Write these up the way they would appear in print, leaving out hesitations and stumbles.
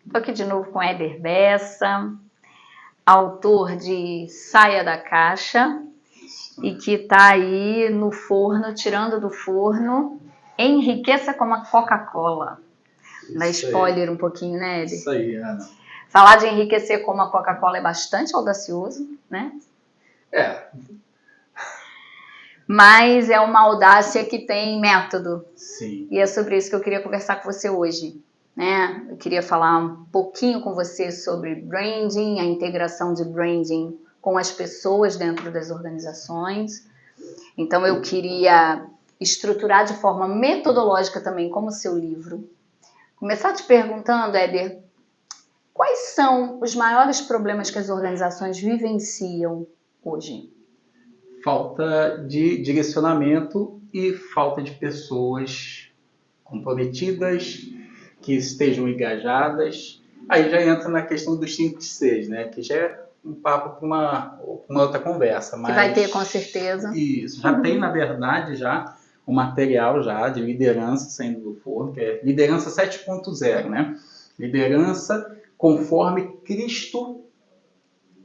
Estou aqui de novo com Éder Bessa, autor de Saia da Caixa e que está aí no forno, tirando do forno, Enriqueça como a Coca-Cola. Dá spoiler um pouquinho, né, Éder? Isso aí, Ana. Falar de enriquecer como a Coca-Cola é bastante audacioso, né? Mas é uma audácia que tem método. Sim. E é sobre isso que eu queria conversar com você hoje. Né? Eu queria falar um pouquinho com você sobre branding, a integração de branding com as pessoas dentro das organizações. Então eu queria estruturar de forma metodológica também, como o seu livro. Começar te perguntando, Éder, quais são os maiores problemas que as organizações vivenciam hoje? Falta de direcionamento e falta de pessoas comprometidas, que estejam engajadas. Aí já entra na questão dos 5 Cs, né? Que já é um papo para uma outra conversa. Mas que vai ter, com certeza. Isso. Já tem, na verdade, já um material já de liderança saindo do forno, que é liderança 7.0, né? Liderança conforme Cristo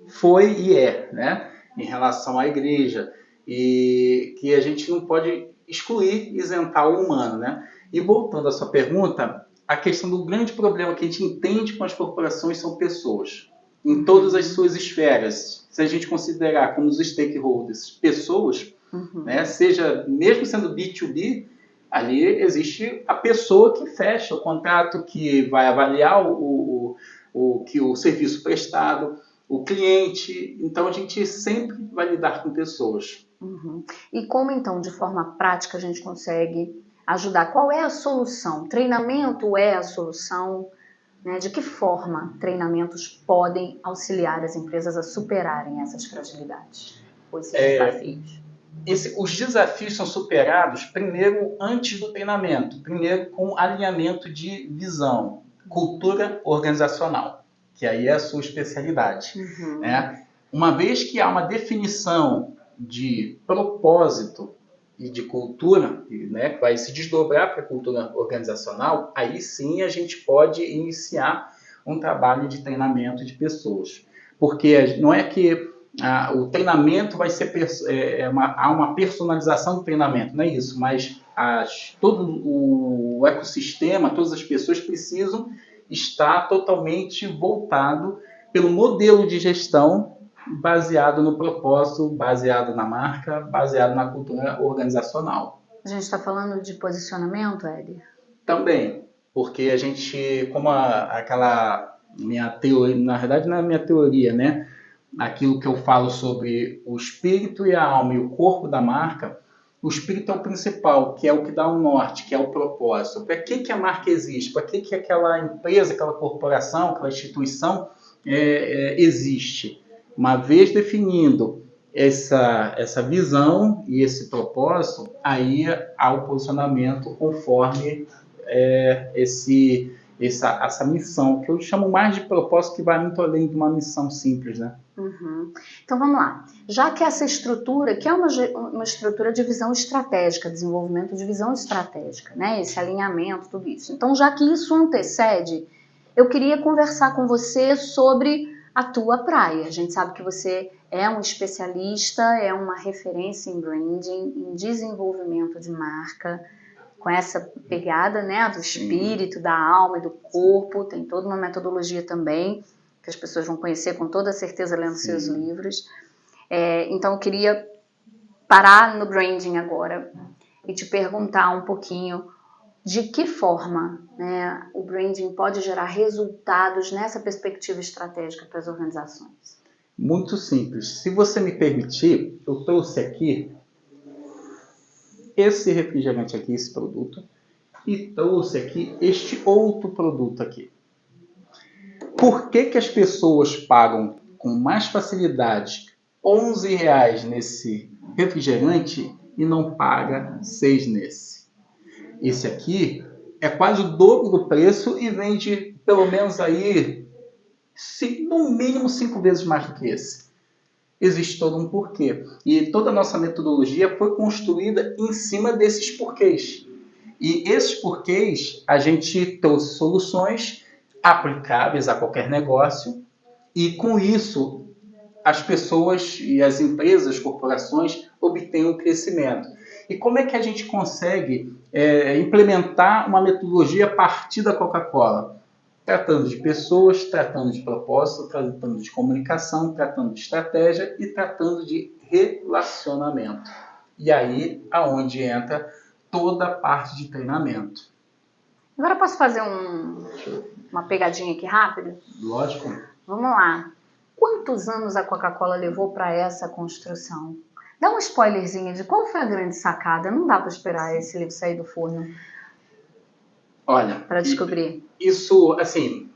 foi e é, né? Em relação à igreja. E que a gente não pode excluir, isentar o humano, né? E voltando à sua pergunta, a questão do grande problema que a gente entende com as corporações são pessoas. Em todas as suas esferas. Se a gente considerar como os stakeholders pessoas, né, seja mesmo sendo B2B, ali existe a pessoa que fecha o contrato, que vai avaliar o serviço prestado, o cliente. Então a gente sempre vai lidar com pessoas. E como então, de forma prática, a gente consegue ajudar? Qual é a solução? Treinamento é a solução? Né? De que forma treinamentos podem auxiliar as empresas a superarem essas fragilidades ou esses desafios? Os desafios são superados primeiro antes do treinamento, primeiro com alinhamento de visão, cultura organizacional, que aí é a sua especialidade. Né? Uma vez que há uma definição de propósito e de cultura, né, que vai se desdobrar para a cultura organizacional, aí sim a gente pode iniciar um trabalho de treinamento de pessoas. Porque não é que o treinamento vai ser há uma personalização do treinamento, não é isso, mas todo o ecossistema, todas as pessoas precisam estar totalmente voltado pelo modelo de gestão baseado no propósito, baseado na marca, baseado na cultura organizacional. A gente está falando de posicionamento, Éder? Também, porque a gente, como aquela minha teoria, na verdade não é minha teoria, né? Aquilo que eu falo sobre o espírito e a alma e o corpo da marca, o espírito é o principal, que é o que dá o norte, que é o propósito. Para que a marca existe? Para que aquela empresa, aquela corporação, aquela instituição existe? Uma vez definindo essa visão e esse propósito, aí há o posicionamento conforme essa missão, que eu chamo mais de propósito, que vai muito além de uma missão simples, né? Então vamos lá. Já que essa estrutura, que é uma estrutura de visão estratégica, desenvolvimento de visão estratégica, né? Esse alinhamento, tudo isso. Então, já que isso antecede, eu queria conversar com você sobre a tua praia. A gente sabe que você é um especialista, é uma referência em branding, em desenvolvimento de marca, com essa pegada, né, do espírito, da alma e do corpo. Tem toda uma metodologia também, que as pessoas vão conhecer com toda certeza lendo seus livros. Então eu queria parar no branding agora e te perguntar um pouquinho de que forma, né, o branding pode gerar resultados nessa perspectiva estratégica para as organizações. Muito simples. Se você me permitir, eu trouxe aqui esse refrigerante aqui, esse produto, e trouxe aqui este outro produto aqui. Por que as pessoas pagam com mais facilidade R$11 nesse refrigerante e não paga 6 nesse? Esse aqui é quase o dobro do preço e vende pelo menos aí, no mínimo 5 vezes mais do que esse. Existe todo um porquê. E toda a nossa metodologia foi construída em cima desses porquês. E esses porquês, a gente trouxe soluções aplicáveis a qualquer negócio, e com isso as pessoas e as empresas, corporações obtêm um crescimento. E como é que a gente consegue implementar uma metodologia a partir da Coca-Cola? Tratando de pessoas, tratando de propósito, tratando de comunicação, tratando de estratégia e tratando de relacionamento. E aí aonde entra toda a parte de treinamento. Agora posso fazer uma pegadinha aqui rápida? Lógico. Vamos lá. Quantos anos a Coca-Cola levou para essa construção? Dá um spoilerzinho de qual foi a grande sacada. Não dá para esperar esse livro sair do forno. Olha, para descobrir. Isso, assim,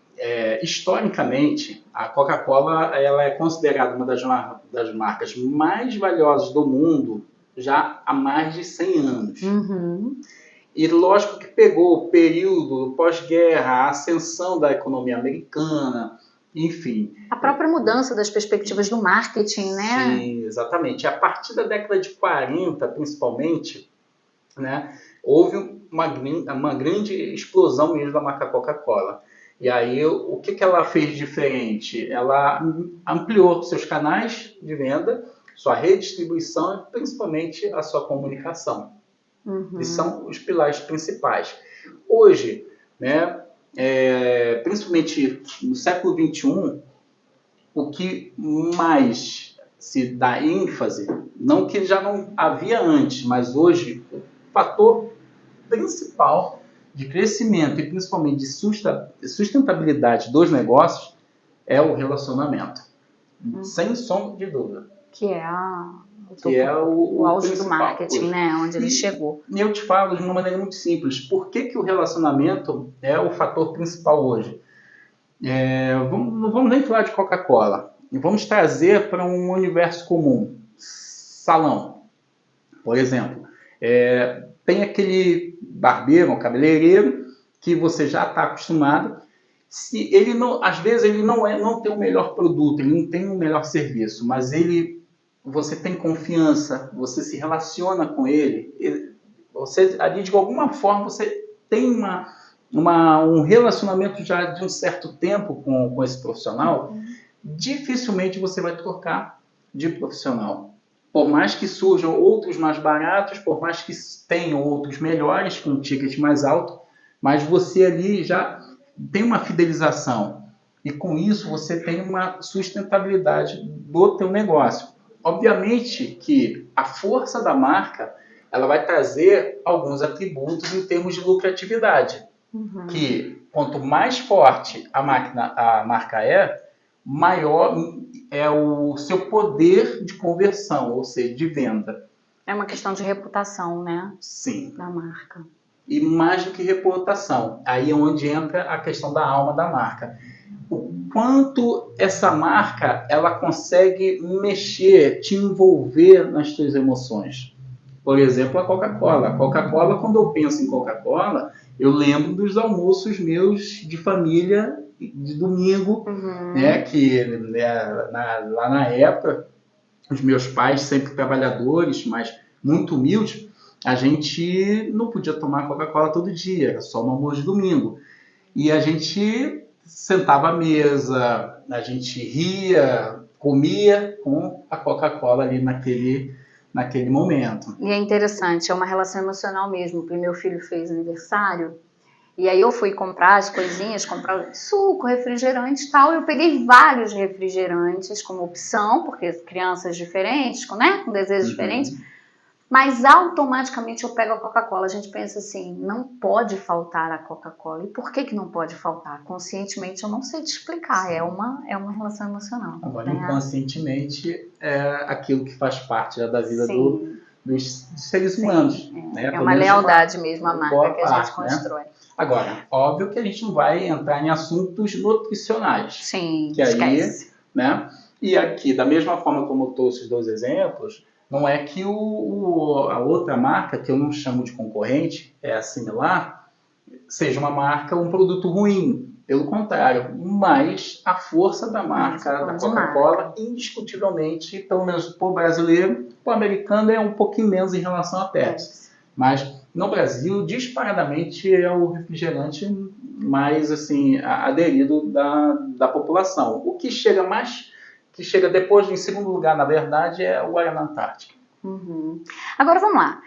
historicamente, a Coca-Cola ela é considerada uma das marcas mais valiosas do mundo já há mais de 100 anos. Uhum. E lógico que pegou o período pós-guerra, a ascensão da economia americana, enfim. A própria mudança das perspectivas do marketing, né? Sim, exatamente. A partir da década de 40, principalmente, né, houve uma grande explosão mesmo da marca Coca-Cola. E aí, o que ela fez de diferente? Ela ampliou seus canais de venda, sua redistribuição e principalmente a sua comunicação. Uhum. Esses são os pilares principais. Hoje, né, principalmente no século XXI, o que mais se dá ênfase, não que já não havia antes, mas hoje o fator principal de crescimento e principalmente de sustentabilidade dos negócios é o relacionamento. Sem sombra de dúvida. Que é o auge principal, do marketing, né? Onde ele chegou. E eu te falo de uma maneira muito simples. Por que o relacionamento é o fator principal hoje? Não vamos nem falar de Coca-Cola. Vamos trazer para um universo comum. Salão, por exemplo. Tem aquele barbeiro, um cabeleireiro, que você já está acostumado. Se ele não, às vezes ele não tem o melhor produto, ele não tem o melhor serviço, mas você tem confiança, você se relaciona com ele, você ali de alguma forma você tem um relacionamento já de um certo tempo com esse profissional, dificilmente você vai trocar de profissional. Por mais que surjam outros mais baratos, por mais que tenham outros melhores, com um ticket mais alto, mas você ali já tem uma fidelização. E com isso você tem uma sustentabilidade do teu negócio. Obviamente que a força da marca ela vai trazer alguns atributos em termos de lucratividade. Uhum. Que quanto mais forte a marca maior é o seu poder de conversão, ou seja, de venda. É uma questão de reputação, né? Sim. Da marca. E mais do que reputação. Aí é onde entra a questão da alma da marca. O quanto essa marca ela consegue mexer, te envolver nas suas emoções. Por exemplo, a Coca-Cola. A Coca-Cola, quando eu penso em Coca-Cola, eu lembro dos almoços meus de família de domingo, né, que lá na época, os meus pais, sempre trabalhadores, mas muito humildes, a gente não podia tomar Coca-Cola todo dia, era só no almoço de domingo. E a gente sentava à mesa, a gente ria, comia com a Coca-Cola ali naquele momento. E é interessante, é uma relação emocional mesmo, porque meu filho fez aniversário, e aí eu fui comprar as coisinhas, comprar suco, refrigerante e tal, eu peguei vários refrigerantes como opção, porque crianças diferentes, né, com desejos diferentes, mas automaticamente eu pego a Coca-Cola. A gente pensa assim, não pode faltar a Coca-Cola. E por que não pode faltar? Conscientemente eu não sei te explicar, é uma relação emocional. Agora, inconscientemente, é aquilo que faz parte da vida dos seres humanos. Né? É uma lealdade mesmo à marca que a gente constrói. Né? Agora, óbvio que a gente não vai entrar em assuntos nutricionais. Sim, que esquece. Aí, né? E aqui, da mesma forma como eu trouxe os dois exemplos, não é que a outra marca, que eu não chamo de concorrente, é similar, seja uma marca, um produto ruim. Pelo contrário, mas a força da marca da Coca-Cola, indiscutivelmente, pelo menos para o brasileiro, para o americano é um pouquinho menos em relação à Pepsi. Mas no Brasil, disparadamente, é o refrigerante mais assim, aderido da população. O que chega depois, em segundo lugar, na verdade, é o Guaraná Antártica. Uhum. Agora vamos lá.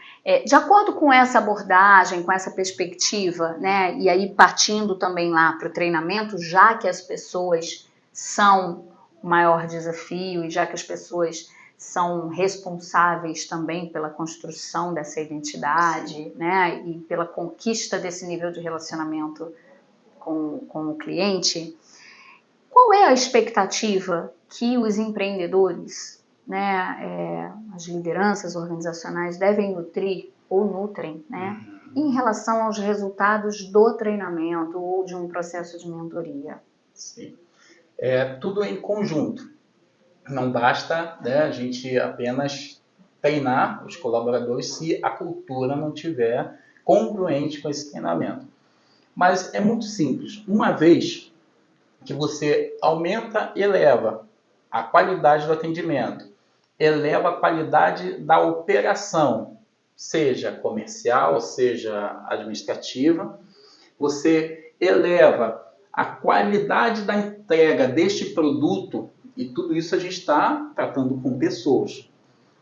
De acordo com essa abordagem, com essa perspectiva, né, e aí partindo também lá para o treinamento, já que as pessoas são o maior desafio e já que as pessoas são responsáveis também pela construção dessa identidade, né, e pela conquista desse nível de relacionamento com o cliente, qual é a expectativa que os empreendedores, né, as lideranças organizacionais devem nutrir ou nutrem, né, em relação aos resultados do treinamento ou de um processo de mentoria? Sim. Tudo em conjunto. Não basta, né, a gente apenas treinar os colaboradores se a cultura não estiver congruente com esse treinamento. Mas é muito simples. Uma vez que você aumenta e eleva a qualidade do atendimento, eleva a qualidade da operação, seja comercial, seja administrativa, você eleva a qualidade da entrega deste produto, e tudo isso a gente está tratando com pessoas.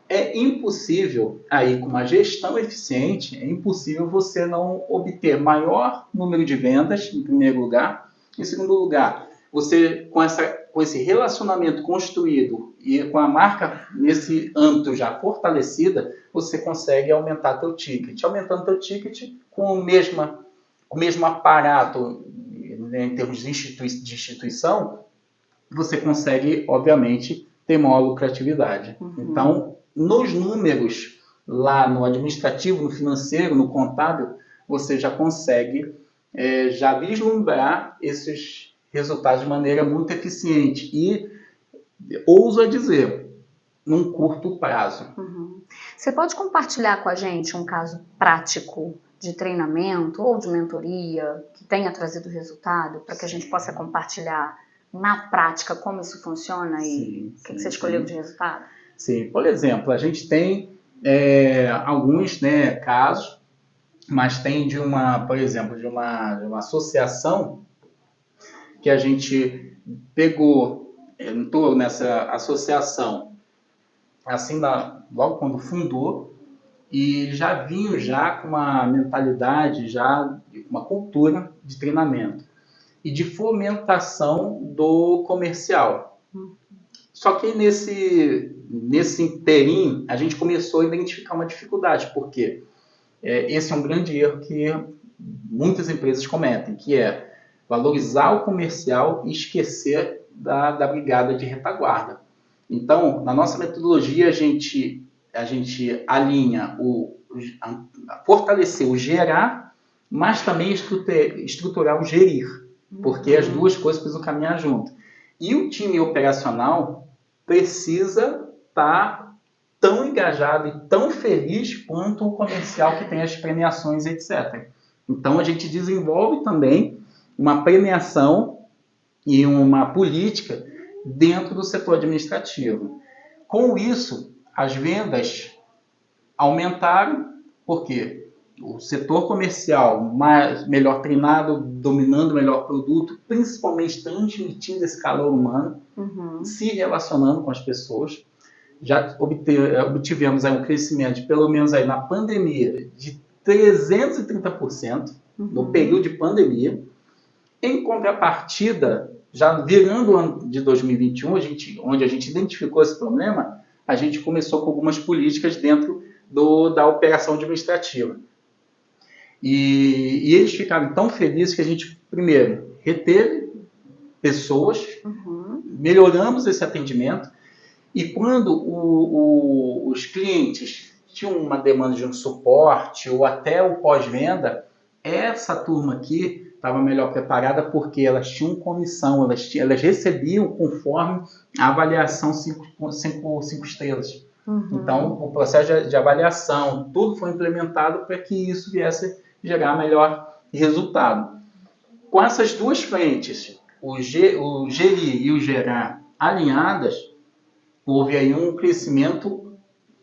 É impossível, aí com uma gestão eficiente, é impossível você não obter maior número de vendas, em primeiro lugar. Em segundo lugar, você com esse relacionamento construído e com a marca nesse âmbito já fortalecida, você consegue aumentar teu ticket. Aumentando teu ticket com o mesmo aparato, né, em termos de instituição, você consegue, obviamente, ter maior lucratividade. Uhum. Então, nos números, lá no administrativo, no financeiro, no contábil, você já consegue já vislumbrar esses resultados de maneira muito eficiente e, ouso a dizer, num curto prazo. Uhum. Você pode compartilhar com a gente um caso prático de treinamento ou de mentoria que tenha trazido resultado para que a gente possa compartilhar na prática como isso funciona e o que você escolheu de resultado? Sim, por exemplo, a gente tem alguns, né, casos, mas tem por exemplo, de uma associação que a gente pegou, entrou nessa associação assim logo quando fundou, e já vinham já com uma mentalidade, já uma cultura de treinamento e de fomentação do comercial. Só que nesse interim, a gente começou a identificar uma dificuldade, porque esse é um grande erro que muitas empresas cometem, que é valorizar o comercial e esquecer da brigada de retaguarda. Então, na nossa metodologia, a gente alinha fortalecer o gerar, mas também estruturar o gerir, porque as duas coisas precisam caminhar junto. E o time operacional precisa estar tão engajado e tão feliz quanto o comercial que tem as premiações, etc. Então, a gente desenvolve também uma premiação e uma política dentro do setor administrativo. Com isso, as vendas aumentaram, porque o setor comercial melhor treinado, dominando o melhor produto, principalmente transmitindo esse calor humano, se relacionando com as pessoas. Já obtivemos aí um crescimento de, pelo menos aí na pandemia, de 330%, no período de pandemia. Em contrapartida, já virando o ano de 2021, onde a gente identificou esse problema, a gente começou com algumas políticas dentro da operação administrativa. E eles ficaram tão felizes que a gente, primeiro, reteve pessoas, melhoramos esse atendimento, e quando os clientes tinham uma demanda de um suporte ou até o pós-venda, essa turma aqui estava melhor preparada porque elas tinham comissão, elas recebiam conforme a avaliação 5 estrelas. Então, o processo de avaliação, tudo foi implementado para que isso viesse gerar melhor resultado. Com essas duas frentes, o gerir e o gerar alinhadas, houve aí um crescimento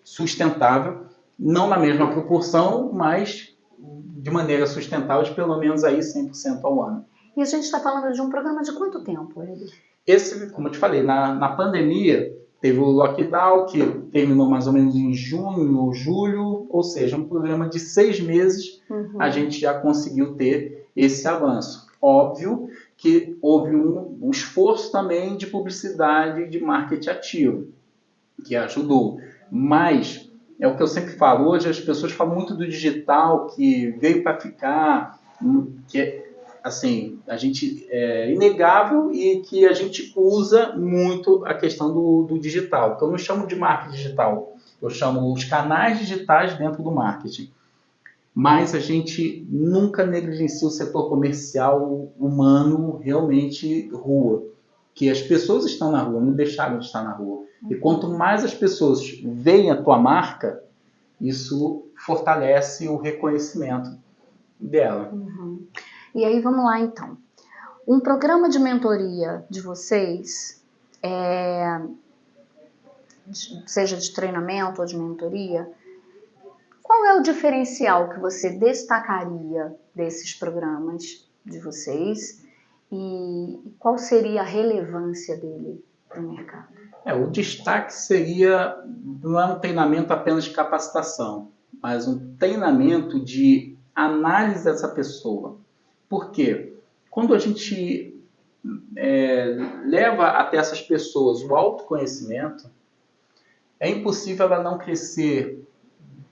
sustentável, não na mesma proporção, mas de maneira sustentável de pelo menos aí 100% ao ano. E a gente está falando de um programa de quanto tempo, Éder? Esse, como eu te falei, na pandemia, teve o lockdown, que terminou mais ou menos em junho ou julho, ou seja, um programa de 6 meses, a gente já conseguiu ter esse avanço. Óbvio que houve um esforço também de publicidade, de marketing ativo, que ajudou. Mas, é o que eu sempre falo, hoje as pessoas falam muito do digital, que veio para ficar, que assim, a gente é inegável e que a gente usa muito a questão do digital. Então, eu não chamo de marketing digital, eu chamo os canais digitais dentro do marketing. Mas a gente nunca negligencia o setor comercial humano, realmente rua. Que as pessoas estão na rua, não deixaram de estar na rua. E quanto mais as pessoas veem a tua marca, isso fortalece o reconhecimento dela. E aí, vamos lá, então. Um programa de mentoria de vocês, seja de treinamento ou de mentoria, qual é o diferencial que você destacaria desses programas de vocês e qual seria a relevância dele para o mercado? O destaque seria, não é um treinamento apenas de capacitação, mas um treinamento de análise dessa pessoa. Por quê? Quando a gente leva até essas pessoas o autoconhecimento, é impossível ela não crescer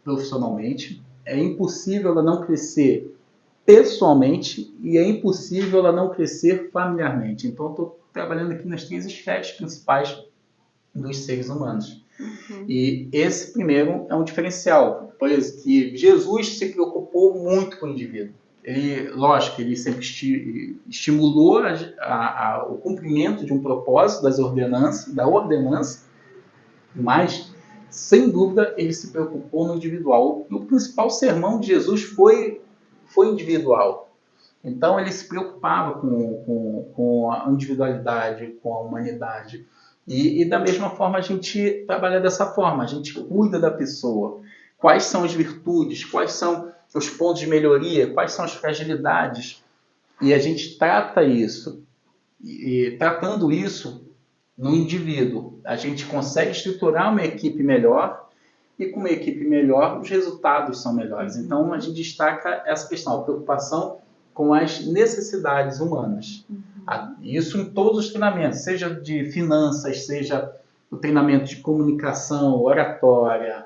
profissionalmente, é impossível ela não crescer pessoalmente e é impossível ela não crescer familiarmente. Então, eu estou trabalhando aqui nas 3 esferas principais dos seres humanos. E esse primeiro é um diferencial, por exemplo, que Jesus se preocupou muito com o indivíduo. Ele, lógico, ele sempre estimulou o cumprimento de um propósito da ordenança, mas, sem dúvida, ele se preocupou no individual. E o principal sermão de Jesus foi individual. Então, ele se preocupava com a individualidade, com a humanidade. E da mesma forma, a gente trabalha dessa forma. A gente cuida da pessoa. Quais são as virtudes? Quais são os pontos de melhoria? Quais são as fragilidades? E a gente trata isso. E tratando isso no indivíduo, a gente consegue estruturar uma equipe melhor e com uma equipe melhor, os resultados são melhores. Então, a gente destaca essa questão, a preocupação com as necessidades humanas. Isso em todos os treinamentos, seja de finanças, seja o treinamento de comunicação, oratória,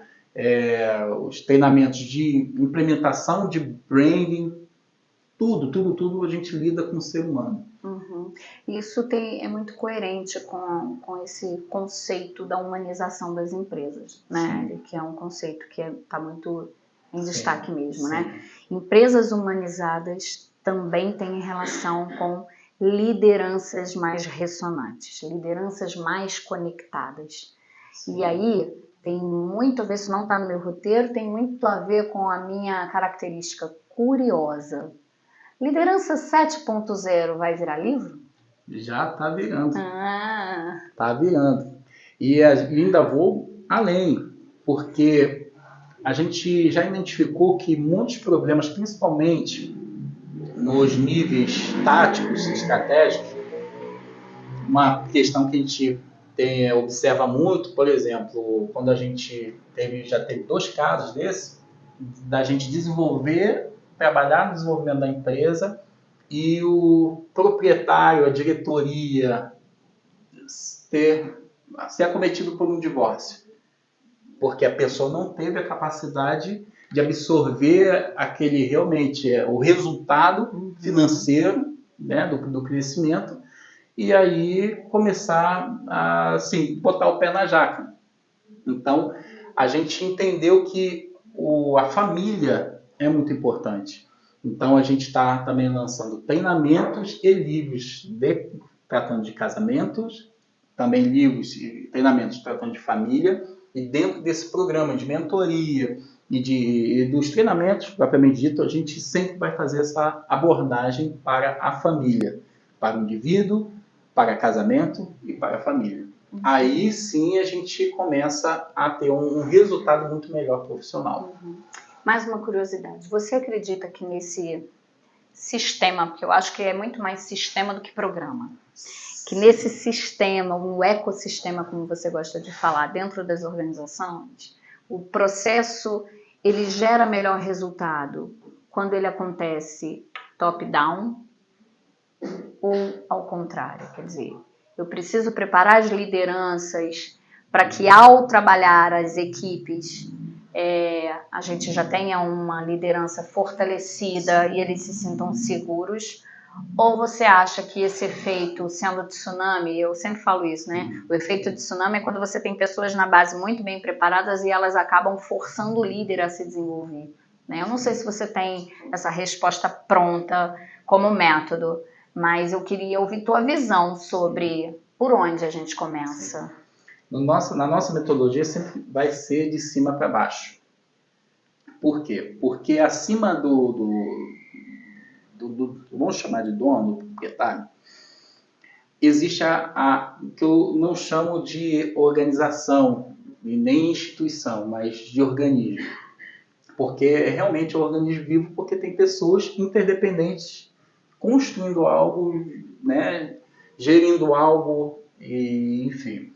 os treinamentos de implementação de branding, tudo a gente lida com o ser humano. Isso é muito coerente com esse conceito da humanização das empresas, né? Que é um conceito que está muito em destaque mesmo, né? Empresas humanizadas também têm relação com lideranças mais ressonantes, lideranças mais conectadas. E aí tem muito a ver, se não está no meu roteiro, tem muito a ver com a minha característica curiosa. Liderança 7.0 vai virar livro? Já está virando. Está virando. E ainda vou além, porque a gente já identificou que muitos problemas, principalmente nos níveis táticos e estratégicos, uma questão que a gente observa muito, por exemplo, quando a gente já teve 2 casos desses, da gente trabalhar no desenvolvimento da empresa e o proprietário, a diretoria, ser acometido por um divórcio. Porque a pessoa não teve a capacidade de absorver o resultado financeiro, né, do crescimento, e aí começar a botar o pé na jaca. Então, a gente entendeu que a família é muito importante. Então, a gente está também lançando treinamentos e livros tratando de casamentos, também livros e treinamentos tratando de família, e dentro desse programa de mentoria e dos treinamentos, propriamente dito, a gente sempre vai fazer essa abordagem para a família, para o indivíduo, para casamento e para a família. Aí sim a gente começa a ter um resultado muito melhor profissional. Mais uma curiosidade, você acredita que nesse sistema, porque eu acho que é muito mais sistema do que programa. Que nesse sistema, no ecossistema, como você gosta de falar, dentro das organizações, o processo ele gera melhor resultado quando ele acontece top-down ou ao contrário. Quer dizer, eu preciso preparar as lideranças para que ao trabalhar as equipes a gente já tenha uma liderança fortalecida e eles se sintam seguros. Ou você acha que esse efeito, sendo tsunami, eu sempre falo isso, né? O efeito de tsunami é quando você tem pessoas na base muito bem preparadas e elas acabam forçando o líder a se desenvolver, né? Eu não sei se você tem essa resposta pronta como método, mas eu queria ouvir tua visão sobre por onde a gente começa. Na nossa metodologia sempre vai ser de cima para baixo. Por quê? Porque acima vamos chamar de dono, do proprietário, existe o que eu não chamo de organização, e nem instituição, mas de organismo. Porque realmente é um organismo vivo, porque tem pessoas interdependentes construindo algo, né, gerindo algo, e, enfim.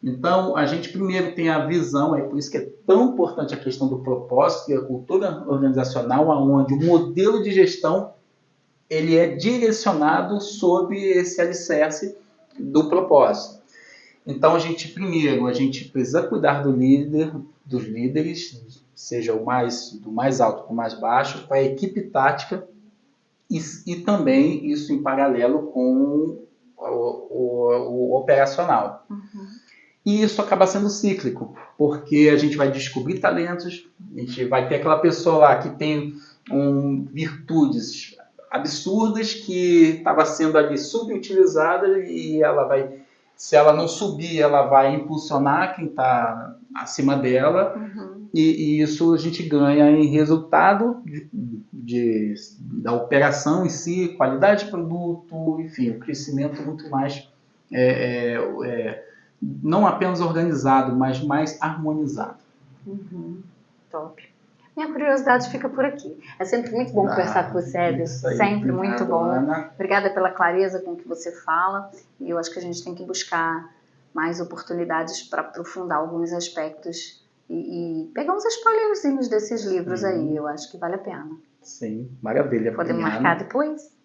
Então, a gente primeiro tem a visão, é por isso que é tão importante a questão do propósito e a cultura organizacional, onde o modelo de gestão ele é direcionado sob esse alicerce do propósito. Então, a gente precisa cuidar do líder, dos líderes, seja do mais alto para o mais baixo, para a equipe tática e também isso em paralelo com o operacional. Uhum. E isso acaba sendo cíclico, porque a gente vai descobrir talentos, a gente vai ter aquela pessoa lá que tem virtudes absurdas que estava sendo ali subutilizada e ela vai, se ela não subir, ela vai impulsionar quem está acima dela. Uhum. E isso a gente ganha em resultado da operação em si, qualidade de produto, enfim, um crescimento muito mais não apenas organizado, mas mais harmonizado. Uhum. Top. Minha curiosidade fica por aqui. É sempre muito bom conversar com você, Ederson. Sempre muito bom. Ana. Obrigada pela clareza com que você fala. E eu acho que a gente tem que buscar mais oportunidades para aprofundar alguns aspectos e pegar uns spoilerzinhos desses livros aí. Eu acho que vale a pena. Sim, maravilha. Podemos marcar depois?